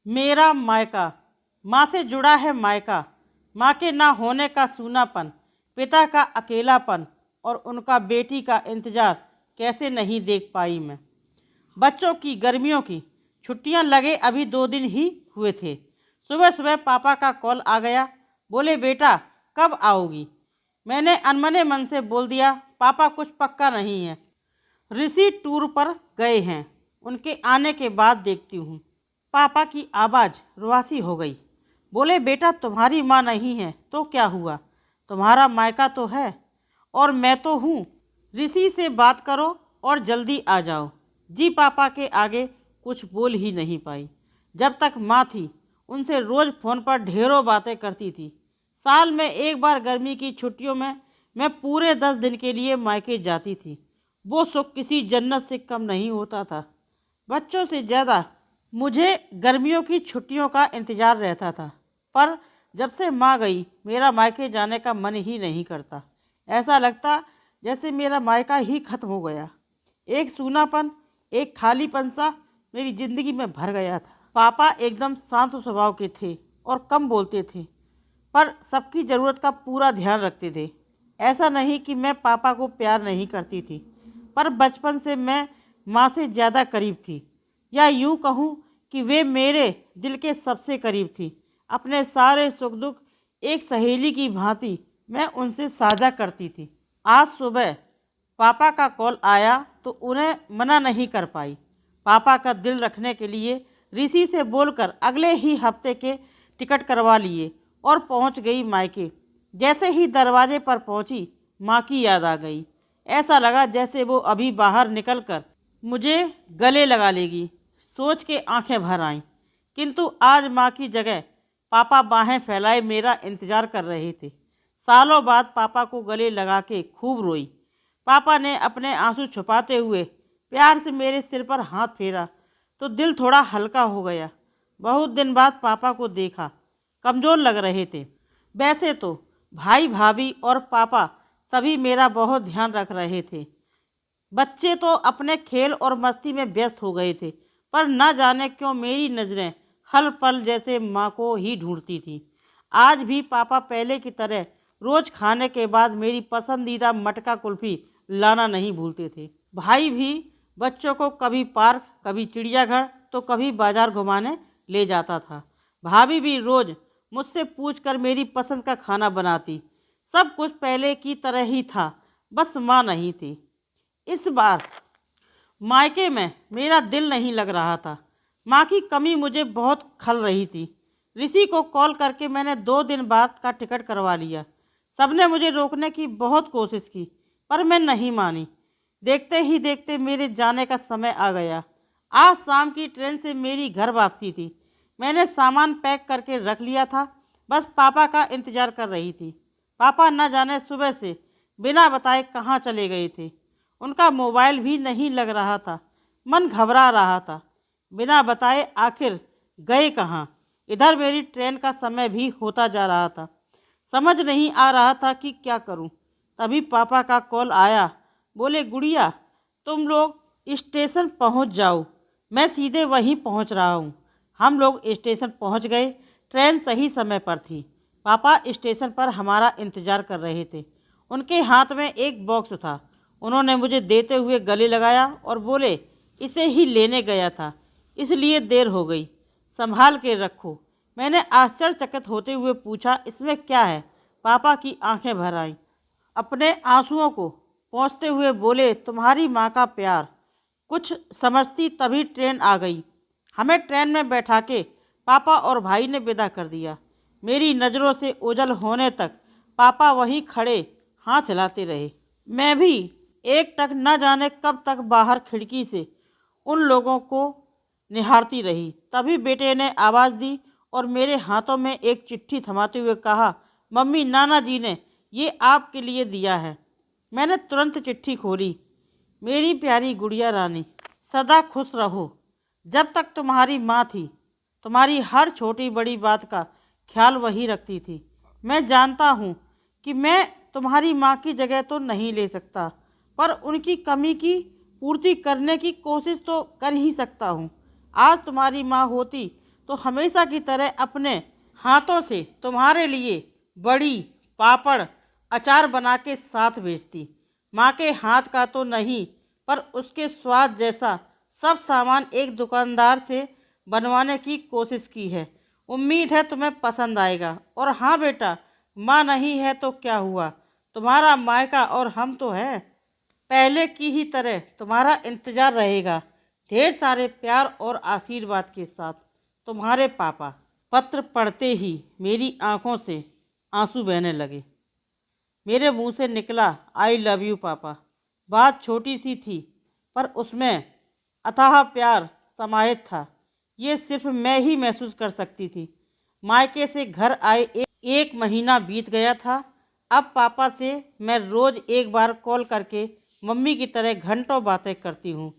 मेरा मायका। माँ से जुड़ा है मायका। माँ के ना होने का सूनापन, पिता का अकेलापन और उनका बेटी का इंतज़ार कैसे नहीं देख पाई मैं। बच्चों की गर्मियों की छुट्टियां लगे अभी 2 दिन ही हुए थे। सुबह सुबह पापा का कॉल आ गया। बोले बेटा कब आओगी। मैंने अनमने मन से बोल दिया पापा कुछ पक्का नहीं है, ऋषि टूर पर गए हैं, उनके आने के बाद देखती हूँ। पापा की आवाज़ रुआसी हो गई। बोले बेटा तुम्हारी माँ नहीं है तो क्या हुआ, तुम्हारा मायका तो है और मैं तो हूँ। ऋषि से बात करो और जल्दी आ जाओ। जी पापा के आगे कुछ बोल ही नहीं पाई। जब तक माँ थी उनसे रोज़ फ़ोन पर ढेरों बातें करती थी। साल में एक बार गर्मी की छुट्टियों में मैं पूरे 10 दिन के लिए मायके जाती थी। वो सुख किसी जन्नत से कम नहीं होता था। बच्चों से ज़्यादा मुझे गर्मियों की छुट्टियों का इंतज़ार रहता था। पर जब से माँ गई मेरा मायके जाने का मन ही नहीं करता। ऐसा लगता जैसे मेरा मायका ही खत्म हो गया। एक सूनापन, एक खालीपन सा मेरी ज़िंदगी में भर गया था। पापा एकदम शांत स्वभाव के थे और कम बोलते थे, पर सबकी ज़रूरत का पूरा ध्यान रखते थे। ऐसा नहीं कि मैं पापा को प्यार नहीं करती थी, पर बचपन से मैं माँ से ज़्यादा करीब थी, या यूँ कहूँ कि वे मेरे दिल के सबसे करीब थी। अपने सारे सुख दुख एक सहेली की भांति मैं उनसे साझा करती थी। आज सुबह पापा का कॉल आया तो उन्हें मना नहीं कर पाई। पापा का दिल रखने के लिए ऋषि से बोलकर अगले ही हफ्ते के टिकट करवा लिए और पहुंच गई मायके। जैसे ही दरवाजे पर पहुंची माँ की याद आ गई। ऐसा लगा जैसे वो अभी बाहर निकलकर मुझे गले लगा लेगी। सोच के आंखें भर आईं। किंतु आज माँ की जगह पापा बाहें फैलाए मेरा इंतज़ार कर रहे थे। सालों बाद पापा को गले लगा के खूब रोई। पापा ने अपने आंसू छुपाते हुए प्यार से मेरे सिर पर हाथ फेरा तो दिल थोड़ा हल्का हो गया। बहुत दिन बाद पापा को देखा, कमज़ोर लग रहे थे। वैसे तो भाई भाभी और पापा सभी मेरा बहुत ध्यान रख रहे थे। बच्चे तो अपने खेल और मस्ती में व्यस्त हो गए थे, पर न जाने क्यों मेरी नज़रें हर पल जैसे माँ को ही ढूंढती थी। आज भी पापा पहले की तरह रोज़ खाने के बाद मेरी पसंदीदा मटका कुल्फ़ी लाना नहीं भूलते थे। भाई भी बच्चों को कभी पार्क, कभी चिड़ियाघर तो कभी बाजार घुमाने ले जाता था। भाभी भी रोज़ मुझसे पूछकर मेरी पसंद का खाना बनाती। सब कुछ पहले की तरह ही था, बस माँ नहीं थी। इस बार मायके में मेरा दिल नहीं लग रहा था। माँ की कमी मुझे बहुत खल रही थी। ऋषि को कॉल करके मैंने 2 दिन बाद का टिकट करवा लिया। सबने मुझे रोकने की बहुत कोशिश की, पर मैं नहीं मानी। देखते ही देखते मेरे जाने का समय आ गया। आज शाम की ट्रेन से मेरी घर वापसी थी। मैंने सामान पैक करके रख लिया था, बस पापा का इंतज़ार कर रही थी। पापा न जाने सुबह से बिना बताए कहाँ चले गए थे। उनका मोबाइल भी नहीं लग रहा था। मन घबरा रहा था। बिना बताए आखिर गए कहाँ। इधर मेरी ट्रेन का समय भी होता जा रहा था। समझ नहीं आ रहा था कि क्या करूं। तभी पापा का कॉल आया। बोले गुड़िया तुम लोग स्टेशन पहुंच जाओ, मैं सीधे वहीं पहुंच रहा हूं। हम लोग स्टेशन पहुंच गए। ट्रेन सही समय पर थी। पापा स्टेशन पर हमारा इंतज़ार कर रहे थे। उनके हाथ में एक बॉक्स था। उन्होंने मुझे देते हुए गले लगाया और बोले इसे ही लेने गया था, इसलिए देर हो गई, संभाल के रखो। मैंने आश्चर्यचकित होते हुए पूछा इसमें क्या है। पापा की आंखें भर आईं। अपने आंसुओं को पोंछते हुए बोले तुम्हारी माँ का प्यार। कुछ समझती तभी ट्रेन आ गई। हमें ट्रेन में बैठा के पापा और भाई ने विदा कर दिया। मेरी नज़रों से ओझल होने तक पापा वहीं खड़े हाथ हिलाते रहे। मैं भी एक टक न जाने कब तक बाहर खिड़की से उन लोगों को निहारती रही। तभी बेटे ने आवाज़ दी और मेरे हाथों में एक चिट्ठी थमाते हुए कहा मम्मी नाना जी ने ये आपके लिए दिया है। मैंने तुरंत चिट्ठी खोली। मेरी प्यारी गुड़िया रानी, सदा खुश रहो। जब तक तुम्हारी माँ थी तुम्हारी हर छोटी बड़ी बात का ख्याल वही रखती थी। मैं जानता हूँ कि मैं तुम्हारी माँ की जगह तो नहीं ले सकता, पर उनकी कमी की पूर्ति करने की कोशिश तो कर ही सकता हूँ। आज तुम्हारी माँ होती तो हमेशा की तरह अपने हाथों से तुम्हारे लिए बड़ी पापड़ अचार बना के साथ भेजती। माँ के हाथ का तो नहीं, पर उसके स्वाद जैसा सब सामान एक दुकानदार से बनवाने की कोशिश की है। उम्मीद है तुम्हें पसंद आएगा। और हाँ बेटा, माँ नहीं है तो क्या हुआ, तुम्हारा मायका और हम तो हैं। पहले की ही तरह तुम्हारा इंतज़ार रहेगा, ढेर सारे प्यार और आशीर्वाद के साथ, तुम्हारे पापा। पत्र पढ़ते ही मेरी आंखों से आंसू बहने लगे। मेरे मुंह से निकला, आई लव यू पापा। बात छोटी सी थी, पर उसमें अथाह प्यार समाहित था। ये सिर्फ मैं ही महसूस कर सकती थी। मायके से घर आए एक महीना बीत गया था। अब पापा से मैं रोज़ एक बार कॉल करके मम्मी की तरह घंटों बातें करती हूँ।